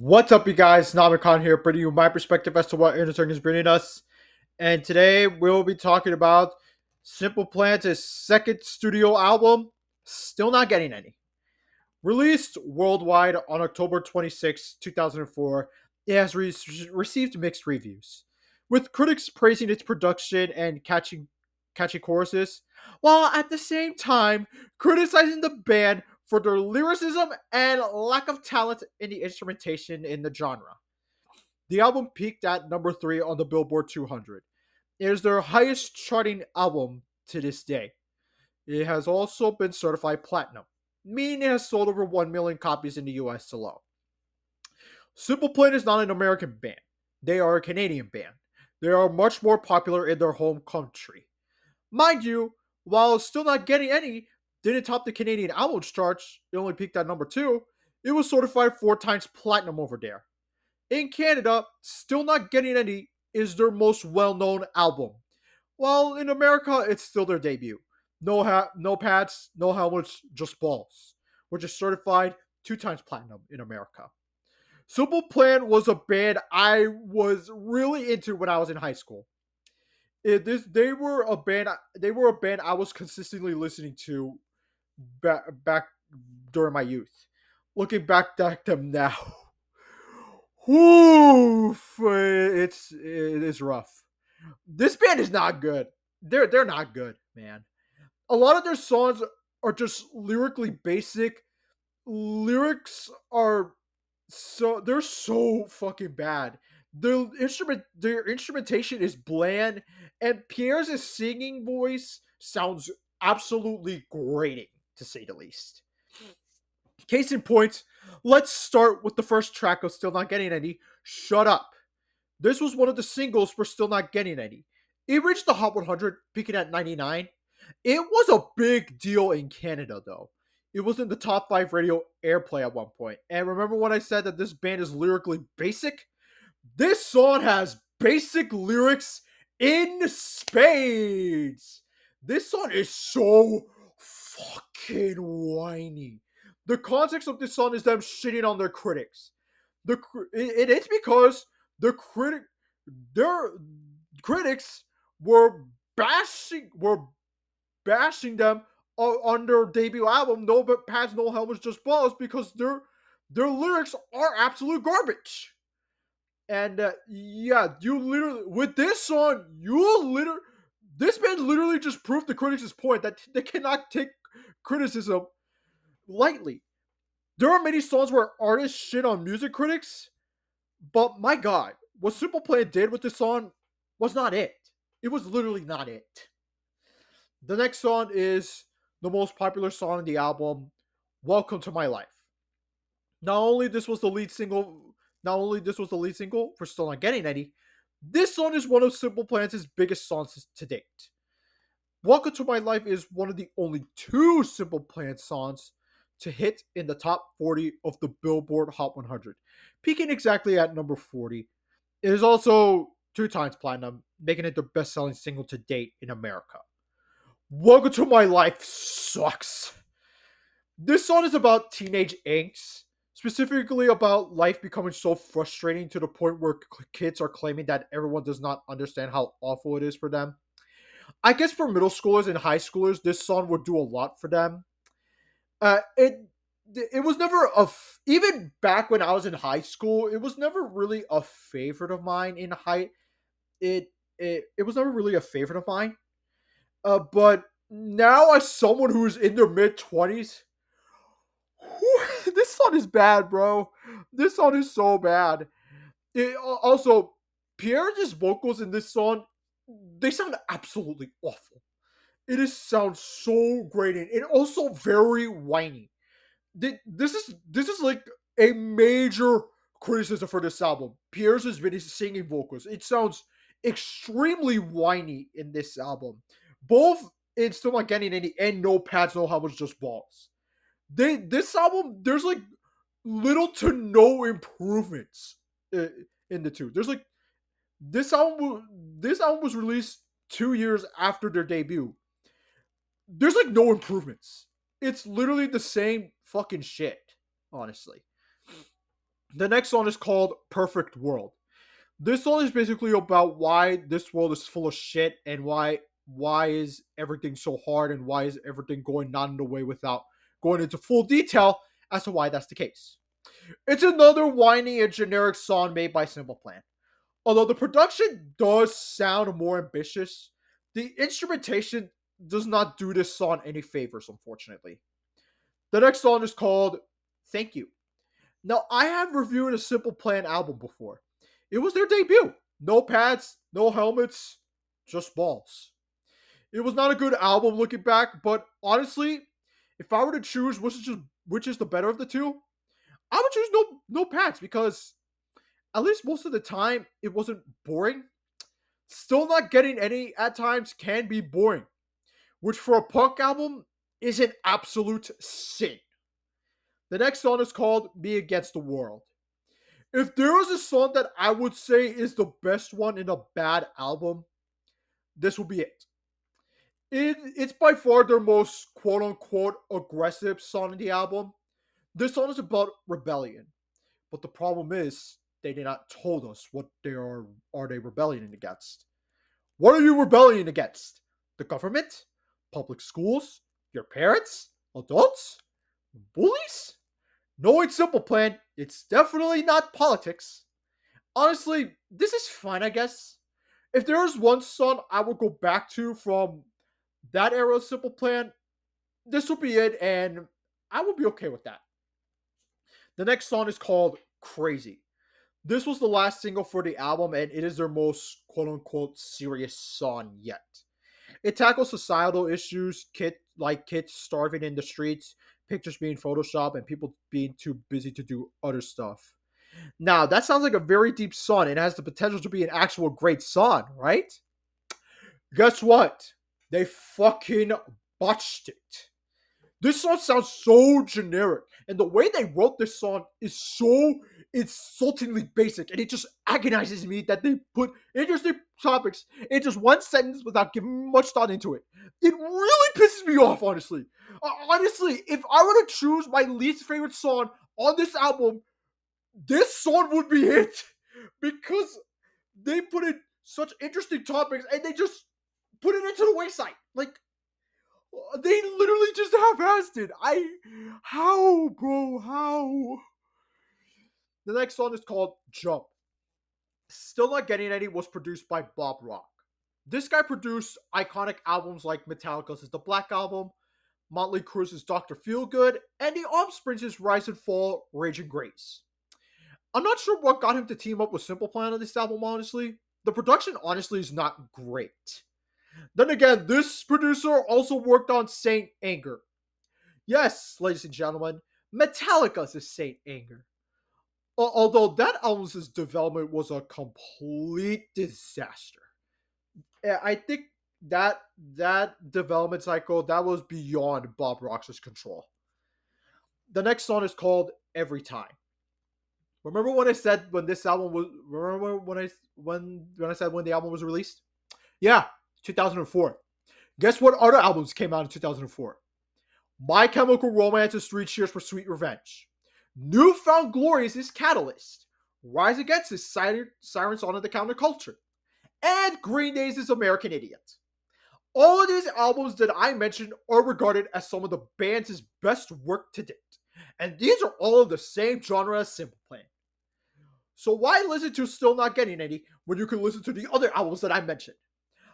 What's up, you guys? Namikon here, bringing you my perspective as to what Inner Circle is bringing us. And today we'll be talking about Simple Plan's second studio album, Still Not Getting Any. Released worldwide on October 26, 2004, it has received mixed reviews, with critics praising its production and catchy choruses, while at the same time criticizing the band for their lyricism and lack of talent in the instrumentation in the genre. The album peaked at number 3 on the Billboard 200. It is their highest charting album to this day. It has also been certified platinum, meaning it has sold over 1 million copies in the US alone. Simple Plan is not an American band, they are a Canadian band. They are much more popular in their home country. Mind you, while Still Not Getting Any didn't top the Canadian albums charts, it only peaked at number 2, it was certified 4 times platinum over there. In Canada, Still Not Getting Any is their most well known album, while in America, it's still their debut. No pads, no helmets, just balls, which is certified 2 times platinum in America. Simple Plan was a band I was really into when I was in high school. They were a band. They were a band I was consistently listening to back during my youth. Looking back at them now, oof, it is rough. This band is not good. They're not good, man. A lot of their songs are just lyrically basic. Lyrics are they're so fucking bad. Their instrumentation is bland, and Pierre's singing voice sounds absolutely grating, to say the least. Case in point, let's start with the first track of Still Not Getting Any, Shut Up. This was one of the singles for Still Not Getting Any. It reached the Hot 100, peaking at 99. It was a big deal in Canada, though. It was in the top 5 radio airplay at one point. And remember when I said that this band is lyrically basic? This song has basic lyrics in spades. This song is so fucking whiny. The context of this song is them shitting on their critics. It's because the their critics were bashing them on their debut album, No Pads, No Helmets, Just Balls, because their lyrics are absolute garbage. And yeah, you literally with this song, this band literally just proved the critics' point that they cannot take criticism lightly. There are many songs where artists shit on music critics, but my god, what Simple Plan did with this song was not it. It was literally not it. The next song is the most popular song in the album, Welcome to My Life. Not only this was the lead single, not only this was the lead single for Still Not Getting Any, this song is one of Simple Plan's biggest songs to date. Welcome to My Life is one of the only 2 Simple Plan songs to hit in the top 40 of the Billboard Hot 100, peaking exactly at number 40. It is also 2 times platinum, making it the best-selling single to date in America. Welcome to My Life sucks. This song is about teenage angst, specifically about life becoming so frustrating to the point where kids are claiming that everyone does not understand how awful it is for them. I guess for middle schoolers and high schoolers, this song would do a lot for them. Uh, it it was never even back when I was in high school, it was never really a favorite of mine in high. It was never really a favorite of mine. But now as someone who's in their mid 20s, this song is bad, bro. This song is so bad. Also, Pierre's vocals in this song, they sound absolutely awful. It is sounds so grating and also very whiny. This is like a major criticism for this album. Pierre's has been his singing vocals. It sounds extremely whiny in this album. Both in Still Not Getting Any and No Pads, No Helmets, Just Balls. This album, there's like little to no improvements in the two. There's like this album was released 2 years after their debut. There's like no improvements. It's literally the same fucking shit, honestly. The next song is called Perfect World. This song is basically about why this world is full of shit and why is everything so hard and why is everything going not in the way without going into full detail as to why that's the case. It's another whiny and generic song made by Simple Plan. Although the production does sound more ambitious, the instrumentation does not do this song any favors, unfortunately. The next song is called Thank You. Now, I have reviewed a Simple Plan album before. It was their debut. No pads, no helmets, just balls. It was not a good album looking back, but honestly, if I were to choose which is the better of the two, I would choose no pads because at least most of the time it wasn't boring. Still not getting any at times can be boring, which for a punk album is an absolute sin. The next song is called Me Against the World. If there was a song that I would say is the best one in a bad album, this will be it. It's by far their most quote unquote aggressive song in the album. This song is about rebellion, but the problem is they did not told us what are they rebelling against. What are you rebelling against? The government? Public schools? Your parents? Adults? Bullies? No, it's Simple Plan. It's definitely not politics. Honestly, this is fine, I guess. If there was one song I would go back to from that era of Simple Plan, this would be it, and I would be okay with that. The next song is called Crazy. This was the last single for the album, and it is their most quote unquote serious song yet. It tackles societal issues, kids starving in the streets, pictures being photoshopped, and people being too busy to do other stuff. Now, that sounds like a very deep song and has the potential to be an actual great song, right? Guess what? They fucking botched it. This song sounds so generic, and the way they wrote this song is so insultingly basic, and it just agonizes me that they put interesting topics in just one sentence without giving much thought into it. It really pisses me off, honestly. Honestly, if I were to choose my least favorite song on this album, this song would be it because they put in such interesting topics and they just put it into the wayside. Like they literally just half-assed it. How, bro? How? The next song is called Jump. Still Not Getting Any was produced by Bob Rock. This guy produced iconic albums like Metallica's The Black Album, Motley Crue's Dr. Feelgood, and The Offspring's Rise and Fall, Raging Grace. I'm not sure what got him to team up with Simple Plan on this album, honestly. The production, honestly, is not great. Then again, this producer also worked on Saint Anger. Yes, ladies and gentlemen, Metallica's Saint Anger. Although that album's development was a complete disaster. I think that development cycle that was beyond Bob Rox's control. The next song is called Every Time. Remember when I said when this album was? Remember when I said when the album was released? Yeah, 2004. Guess what other albums came out in 2004? My Chemical Romance is Three Cheers for Sweet Revenge. Newfound Glories is Catalyst. Rise Against is Sirens on the Counterculture. And Green Day's is American Idiot. All of these albums that I mentioned are regarded as some of the band's best work to date. And these are all of the same genre as Simple Plan. So why listen to Still Not Getting Any when you can listen to the other albums that I mentioned?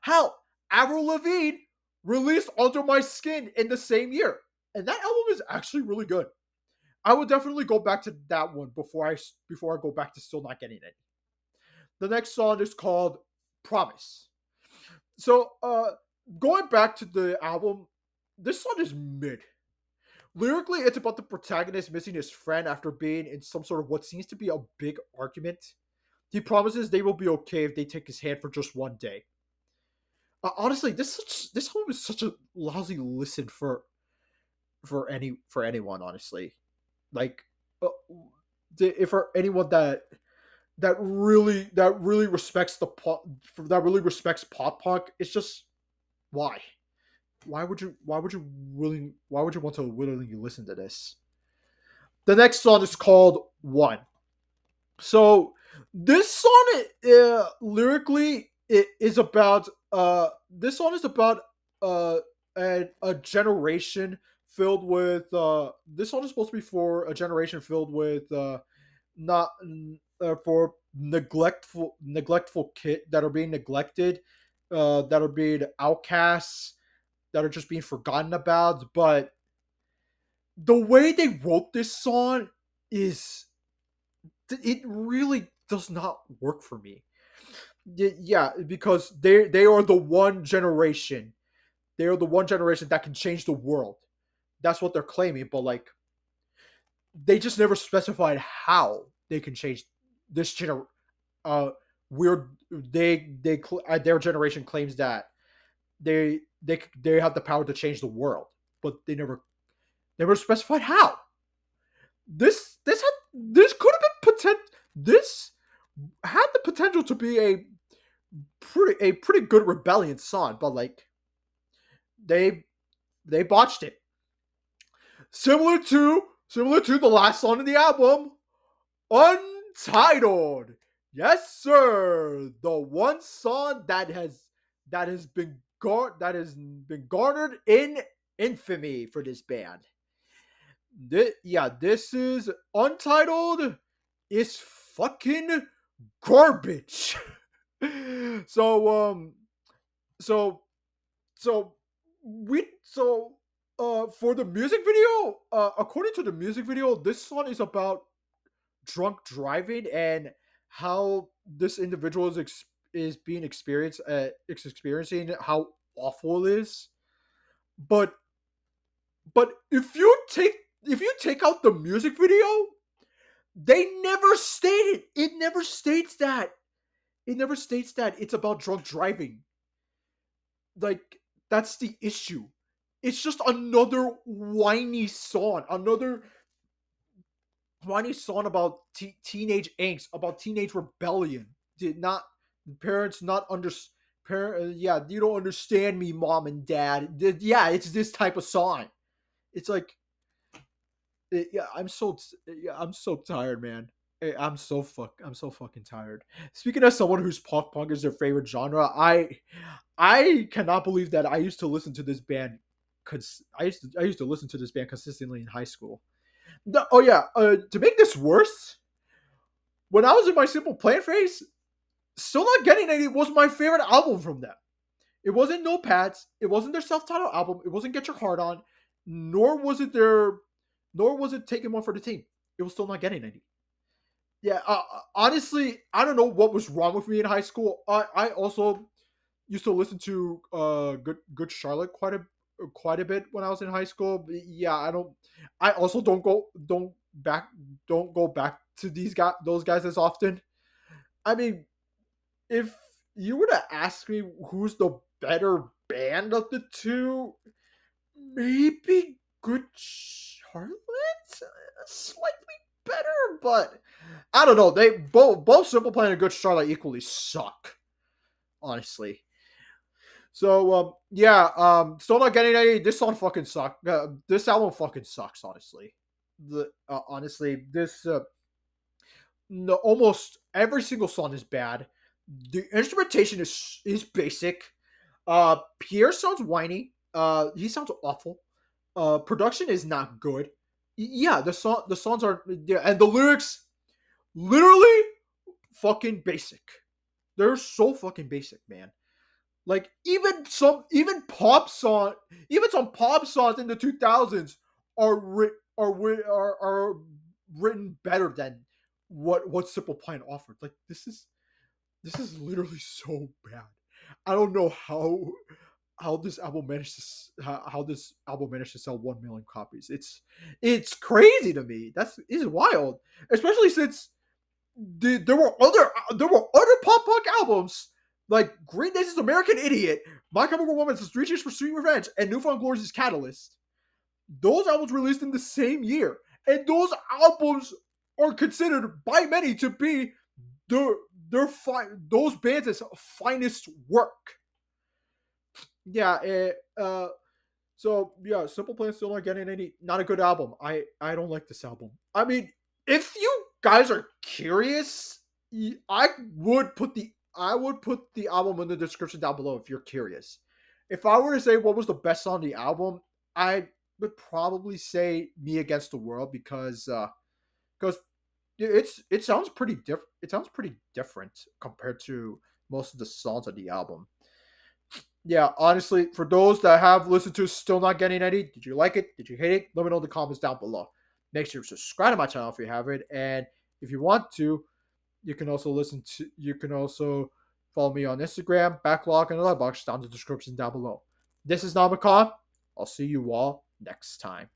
Hell, Avril Lavigne released Under My Skin in the same year. And that album is actually really good. I would definitely go back to that one before I go back to Still Not Getting Any. The next song is called Promise. So, going back to the album, this song is mid. Lyrically, it's about the protagonist missing his friend after being in some sort of what seems to be a big argument. He promises they will be okay if they take his hand for just one day. Honestly, this album is such a lousy listen for anyone. Honestly, like if for anyone that really respects pop punk, it's just why why would you want to willingly listen to this? The next song is called One. So this song, lyrically, it is about this song is about uh a generation filled with this song is supposed to be for a generation filled with not for neglectful kid that are being neglected, that are being outcasts, that are just being forgotten about. But the way they wrote this song is, it really does not work for me. Yeah, because they are the one generation. They are the one generation that can change the world. That's what they're claiming, but like they just never specified how they can change this uh weird their generation claims that they have the power to change the world, but they never specified how. This could have been this had the potential to be a pretty good rebellion song, but like they they botched it. Similar to the last song in the album, Untitled. Yes, sir. The one song that has been garnered in infamy for this band. Yeah, this is Untitled. Is fucking garbage. so so so for the music video, according to the music video, this song is about drunk driving and how this individual is being experiencing how awful it is. But if you take out the music video, they never stated it never states that it's about drunk driving. Like, that's the issue. It's just another whiny song about teenage angst, about teenage rebellion. Did not parents not under parent? Yeah, you don't understand me, mom and dad. Yeah, it's this type of song. It's like, yeah, I'm so tired, man. I'm so fucking tired. Speaking as someone whose pop punk is their favorite genre, I cannot believe that I used to listen to this band because I used to listen to this band consistently in high school. Oh yeah, to make this worse, when I was in my Simple Plan phase, Still Not Getting Any was my favorite album from them. It wasn't Notepads. It wasn't their self-titled album. It wasn't Get Your Heart On. Nor was it their. Nor was it Taking One for the Team. It was Still Not Getting Any. Yeah, honestly, I don't know what was wrong with me in high school. I also used to listen to Good Charlotte quite a bit when I was in high school. But yeah, I also don't go back to those guys as often. I mean, if you were to ask me who's the better band of the two, maybe Good Charlotte, slightly better, but I don't know. They both Simple Plan and Good Charlotte equally suck, honestly. So yeah, Still Not Getting Any. This song fucking sucks. This album fucking sucks, honestly. Honestly, this no, almost every single song is bad. The instrumentation is basic. Pierre sounds whiny. He sounds awful. Production is not good. Yeah, the songs are, yeah, and the lyrics literally fucking basic. They're so fucking basic, man. Like, even some pop songs in the 2000s are written better than what Simple Plan offered. Like, this is literally so bad. I don't know how this album managed how this album managed to sell 1 million copies. It's crazy to me. It's wild, especially since there were other pop punk albums like Green Day's American Idiot, My Chemical Romance, Three Cheers for Sweet Revenge, and New Found Glory's Catalyst. Those albums released in the same year, and those albums are considered by many to be their those bands' finest work. Yeah, so yeah, Simple Plan Still Not Getting Any. Not a good album. I don't like this album. I mean, if you guys are curious, I would put the album in the description down below if you're curious. If I were to say what was the best song on the album, I would probably say "Me Against the World" because it sounds pretty different. It sounds pretty different compared to most of the songs on the album. Yeah, honestly, for those that have listened to Still Not Getting Any, did you like it? Did you hate it? Let me know in the comments down below. Make sure to subscribe to my channel if you haven't, and if you want to, you can also follow me on Instagram, Backlog, and Letterboxd down in the description down below. This is Namakan. I'll see you all next time.